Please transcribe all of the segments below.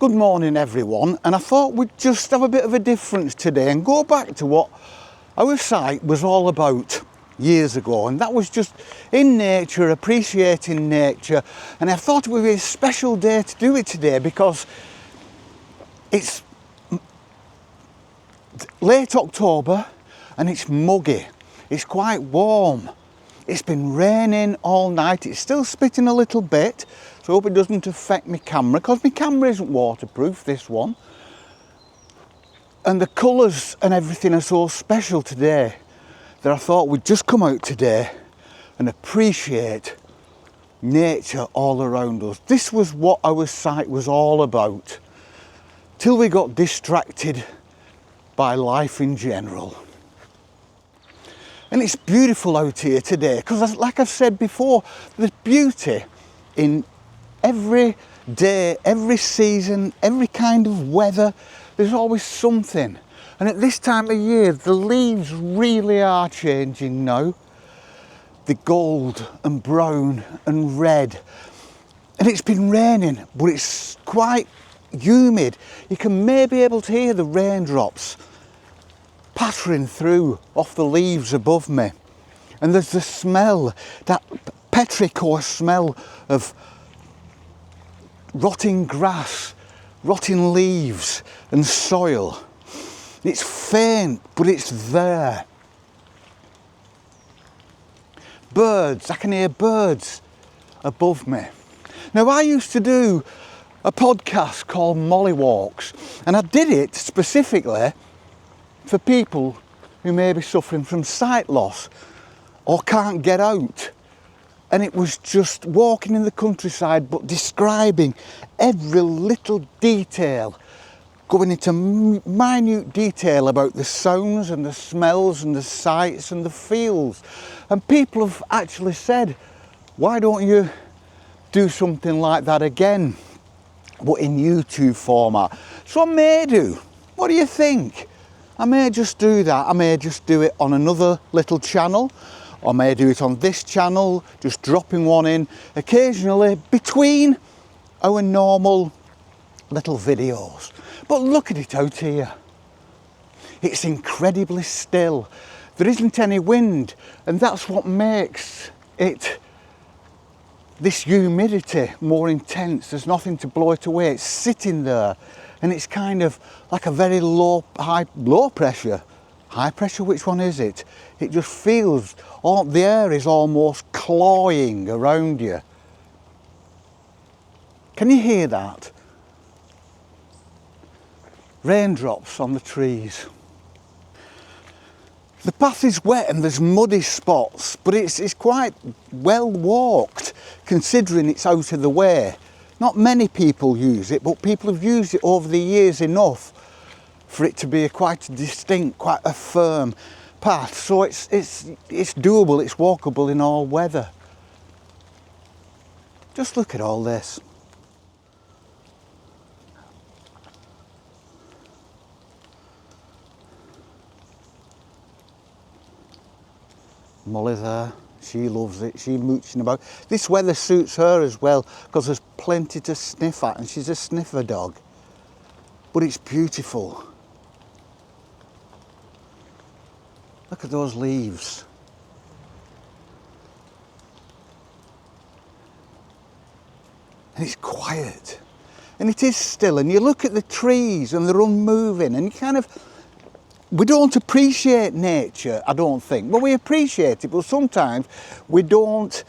Good morning everyone, and I thought we'd just have a bit of a difference today and go back to what our site was all about years ago, and that was just in nature, appreciating nature. And I thought it would be a special day to do it today because it's late October and it's muggy, it's quite warm. It's been raining all night, it's still spitting a little bit, so I hope it doesn't affect my camera, because my camera isn't waterproof, this one. And the colours and everything are so special today that I thought we'd just come out today and appreciate nature all around us. This was what our site was all about, till we got distracted by life in general. And it's beautiful out here today because, like I've said before, there's beauty in every day, every season, every kind of weather. There's always something. And at this time of year, the leaves really are changing now. They're gold and brown and red. And it's been raining, but it's quite humid. You can maybe able to hear the raindrops pattering through off the leaves above me. And there's the smell, that petrichor smell of rotting grass, rotting leaves and soil. It's faint, but it's there. Birds, I can hear birds above me. Now, I used to do a podcast called Mollywalks, and I did it specifically for people who may be suffering from sight loss or can't get out. And it was just walking in the countryside but describing every little detail, going into minute detail about the sounds and the smells and the sights and the feels. And people have actually said, why don't you do something like that again, but in YouTube format? So I may do. What do you think? I may just do that. I may just do it on another little channel. I may do it on this channel, just dropping one in occasionally between our normal little videos. But look at it out here. It's incredibly still. There isn't any wind, and that's what makes it, this humidity, more intense. There's nothing to blow it away. It's sitting there. And it's kind of like a very low pressure. High pressure, which one is it? It just feels, the air is almost clawing around you. Can you hear that? Raindrops on the trees. The path is wet and there's muddy spots, but it's quite well walked considering it's out of the way. Not many people use it, but people have used it over the years enough for it to be quite distinct, quite a firm path. So it's doable, it's walkable in all weather. Just look at all this. Molly there. She loves it, she's mooching about. This weather suits her as well because there's plenty to sniff at and she's a sniffer dog. But it's beautiful. Look at those leaves. And it's quiet. And it is still. And you look at the trees and they're unmoving and you kind of, we don't appreciate nature, I don't think. Well, we appreciate it, but sometimes we don't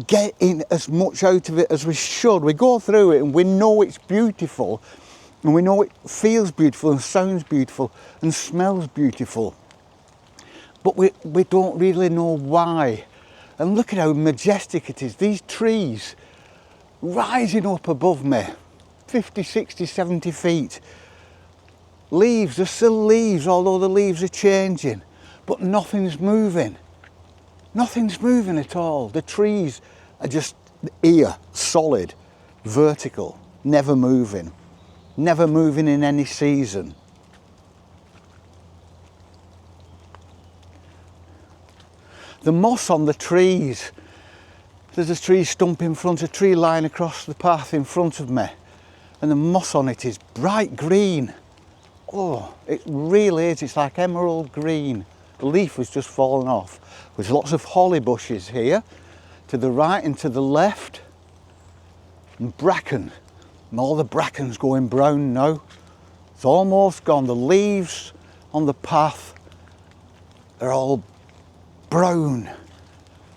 get in as much out of it as we should. We go through it and we know it's beautiful, and we know it feels beautiful and sounds beautiful and smells beautiful. But we don't really know why. And look at how majestic it is. These trees rising up above me, 50, 60, 70 feet. Leaves, there's still leaves, although the leaves are changing, but nothing's moving. Nothing's moving at all. The trees are just here, solid, vertical, never moving in any season. The moss on the trees, there's a tree stump in front, a tree line across the path in front of me. and the moss on it is bright green. Oh, it really is. It's like emerald green. The leaf has just fallen off. There's lots of holly bushes here, to the right and to the left, and bracken. And all the bracken's going brown now. It's almost gone. The leaves on the path are all brown,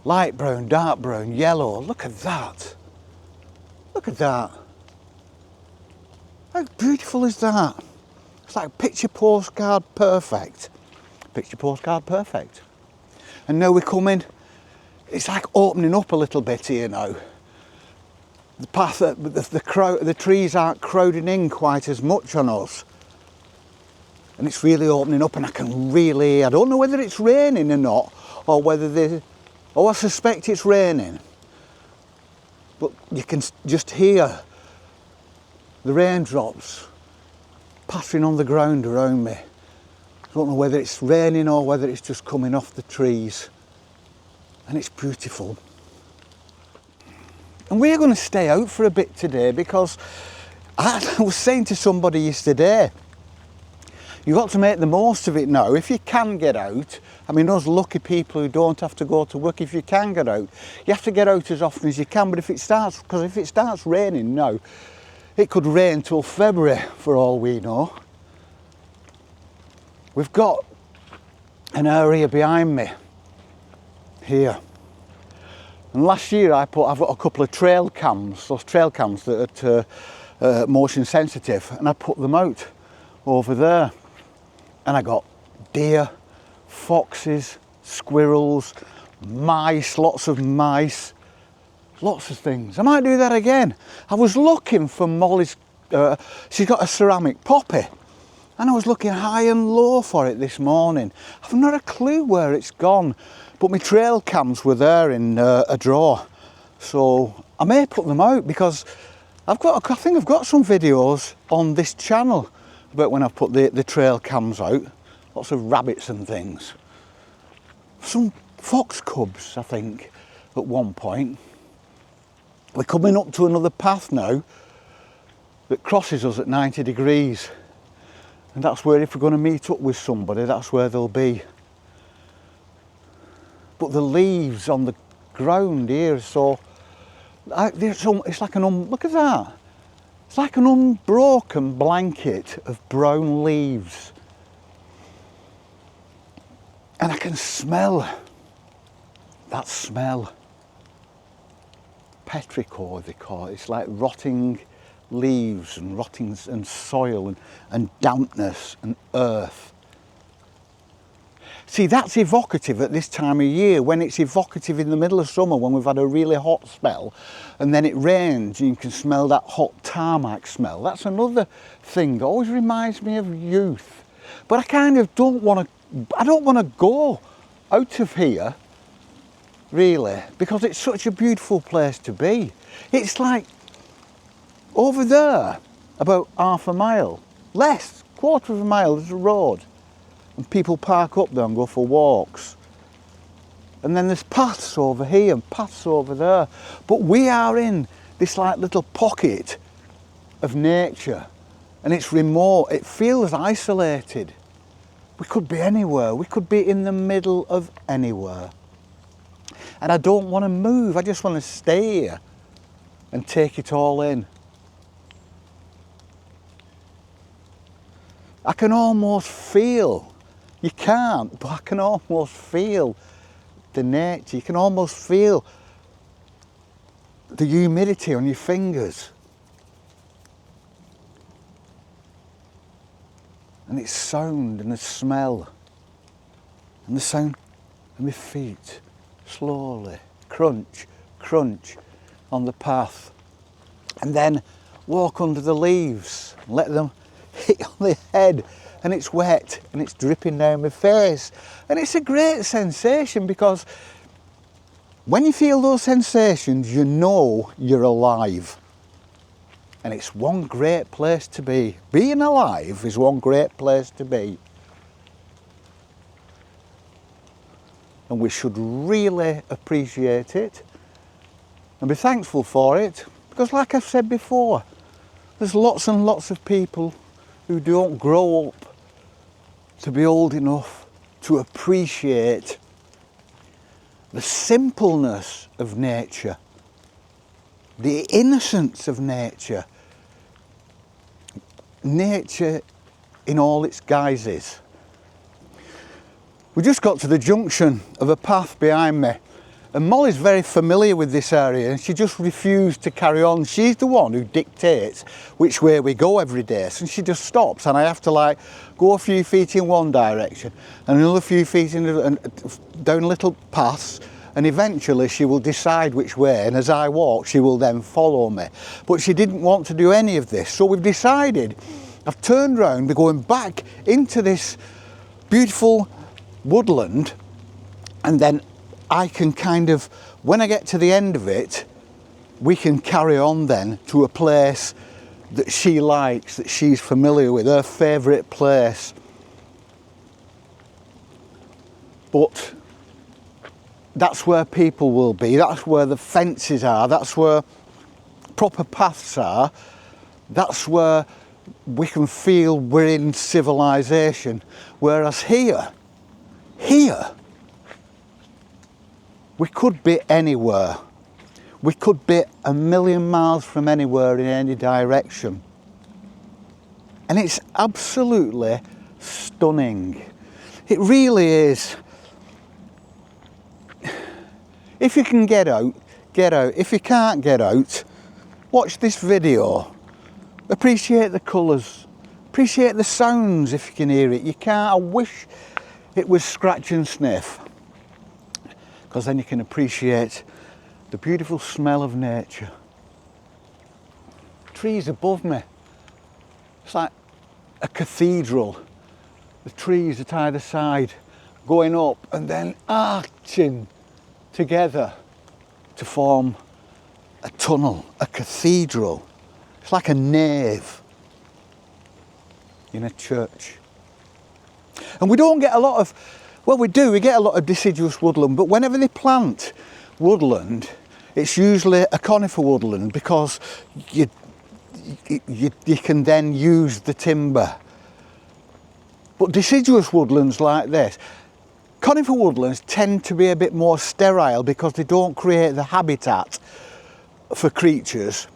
light brown, dark brown, yellow. Look at that. Look at that. How beautiful is that? It's like picture postcard perfect. Picture postcard perfect. And now we're coming, it's like opening up a little bit here now. The path, the trees aren't crowding in quite as much on us. And it's really opening up, and I can really, I don't know whether it's raining or not, or whether I suspect it's raining. But you can just hear the raindrops pattering on the ground around me. I don't know whether it's raining or whether it's just coming off the trees. And it's beautiful. And we're going to stay out for a bit today, because I was saying to somebody yesterday, you've got to make the most of it now. If you can get out, I mean, those lucky people who don't have to go to work, if you can get out, you have to get out as often as you can. But if it starts raining now, it could rain till February for all we know. We've got an area behind me here. And last year I've got a couple of trail cams, those trail cams that are motion sensitive, and I put them out over there. And I got deer, foxes, squirrels, mice, lots of mice, lots of things. I might do that again. I was looking for Molly's, she's got a ceramic poppy, and I was looking high and low for it this morning. I've not a clue where it's gone, but my trail cams were there in a drawer. So I may put them out, because I think I've got some videos on this channel about when I've put the trail cams out. Lots of rabbits and things. Some fox cubs, I think, at one point. We're coming up to another path now that crosses us at 90 degrees. And that's where, if we're going to meet up with somebody, that's where they'll be. But the leaves on the ground here are so, it's like look at that. It's like an unbroken blanket of brown leaves. And I can smell that smell. Petrichor, they call it. It's like rotting leaves and rotting and soil and dampness and earth. See, that's evocative at this time of year, when it's evocative in the middle of summer, when we've had a really hot spell, and then it rains and you can smell that hot tarmac smell. That's another thing that always reminds me of youth. But I kind of don't want to go out of here, really, because it's such a beautiful place to be. It's like over there, about half a mile, less, quarter of a mile, there's a road. And people park up there and go for walks. And then there's paths over here and paths over there. But we are in this like little pocket of nature, and it's remote. It feels isolated. We could be anywhere. We could be in the middle of anywhere. And I don't want to move. I just want to stay here and take it all in. I can almost feel, you can't, but I can almost feel the nature. You can almost feel the humidity on your fingers. And its sound and the smell and the sound of my feet, slowly, crunch, crunch on the path. And then walk under the leaves and let them hit on the head, and it's wet and it's dripping down my face. And it's a great sensation, because when you feel those sensations, you know you're alive. And it's one great place to be. Being alive is one great place to be. And we should really appreciate it and be thankful for it, because like I've said before, There's lots and lots of people who don't grow up to be old enough to appreciate the simpleness of nature, the innocence of nature, nature in all its guises. We just got to the junction of a path behind me, and Molly's very familiar with this area and she just refused to carry on. She's the one who dictates which way we go every day, so she just stops and I have to like go a few feet in one direction and another few feet down little paths, and eventually she will decide which way, and as I walk she will then follow me. But she didn't want to do any of this, so we've decided, I've turned round, we're going back into this beautiful woodland, and then I can kind of, when I get to the end of it, we can carry on then to a place that she likes, that she's familiar with, her favourite place. But that's where people will be, that's where the fences are, that's where proper paths are, that's where we can feel we're in civilization. Whereas here, we could be anywhere. We could be a million miles from anywhere in any direction. And it's absolutely stunning. It really is. If you can get out, get out. If you can't get out, watch this video. Appreciate the colours. Appreciate the sounds if you can hear it. You can't. I wish it was scratch and sniff, because then you can appreciate the beautiful smell of nature. Trees above me. It's like a cathedral. The trees at either side going up and then arching together to form a tunnel, a cathedral. It's like a nave in a church. And we don't get a lot of, well, we do, we get a lot of deciduous woodland, but whenever they plant woodland, it's usually a conifer woodland, because you can then use the timber. But deciduous woodlands like this, conifer woodlands tend to be a bit more sterile because they don't create the habitat for creatures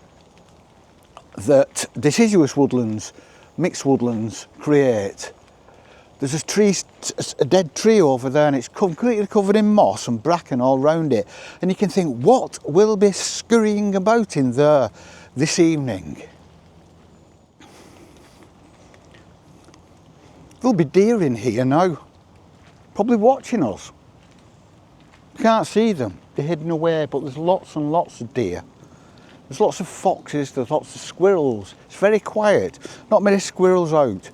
that deciduous woodlands, mixed woodlands create. There's a dead tree over there, and it's completely covered in moss and bracken all round it. And you can think, what will be scurrying about in there this evening? There'll be deer in here now, probably watching us. You can't see them, they're hidden away, but there's lots and lots of deer. There's lots of foxes, there's lots of squirrels. It's very quiet, not many squirrels out.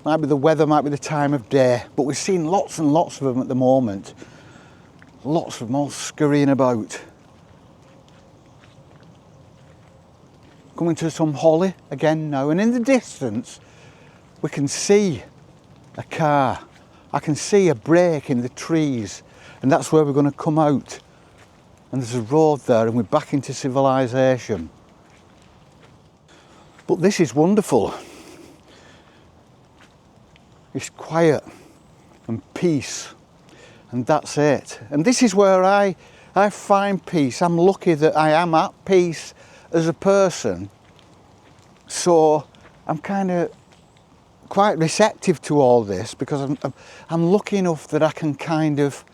Might be the weather, might be the time of day, but we've seen lots and lots of them at the moment. Lots of them all scurrying about. Coming to some holly again now, and in the distance we can see a car. I can see a break in the trees, and that's where we're going to come out. And there's a road there, and we're back into civilization. But this is wonderful. It's quiet and peace, and that's it. And this is where I find peace. I'm lucky that I am at peace as a person, so I'm kind of quite receptive to all this, because I'm lucky enough that I can kind of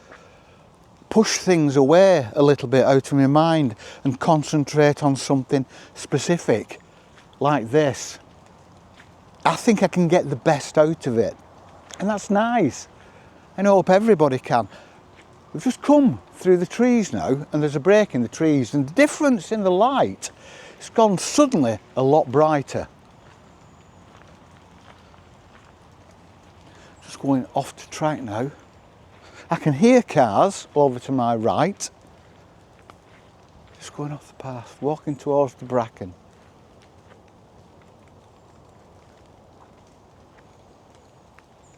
push things away a little bit out of my mind and concentrate on something specific like this. I think I can get the best out of it. And that's nice, and I hope everybody can. We've just come through the trees now, and there's a break in the trees, and the difference in the light, it's gone suddenly a lot brighter. Just going off the track now. I can hear cars over to my right. Just going off the path, walking towards the bracken.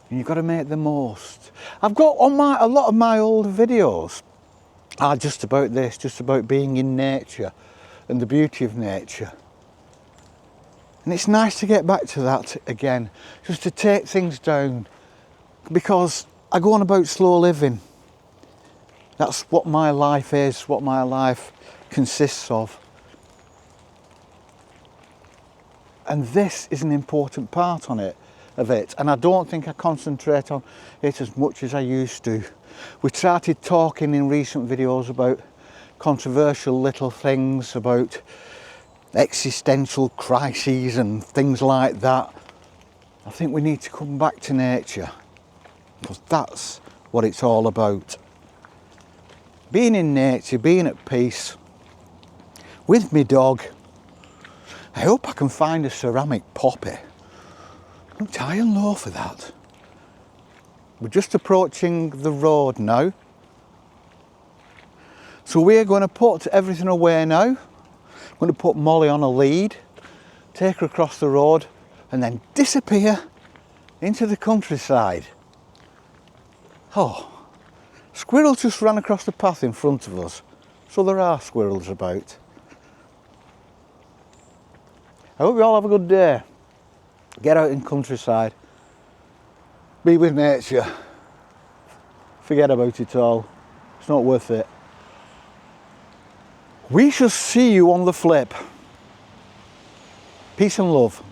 And you've got to make the most. I've got on a lot of my old videos are just about this, just about being in nature and the beauty of nature. And it's nice to get back to that again, just to take things down, because I go on about slow living. That's what my life is, what my life consists of. And this is an important part of it. And I don't think I concentrate on it as much as I used to. We started talking in recent videos about controversial little things, about existential crises and things like that. I think we need to come back to nature, because that's what it's all about. Being in nature, being at peace with my dog. I hope I can find a ceramic poppy. Looked high and low for that. We're just approaching the road now. So we're going to put everything away now. I'm going to put Molly on a lead, take her across the road, and then disappear into the countryside. Oh, squirrels just ran across the path in front of us. So there are squirrels about. I hope you all have a good day. Get out in countryside. Be with nature. Forget about it all. It's not worth it. We shall see you on the flip. Peace and love.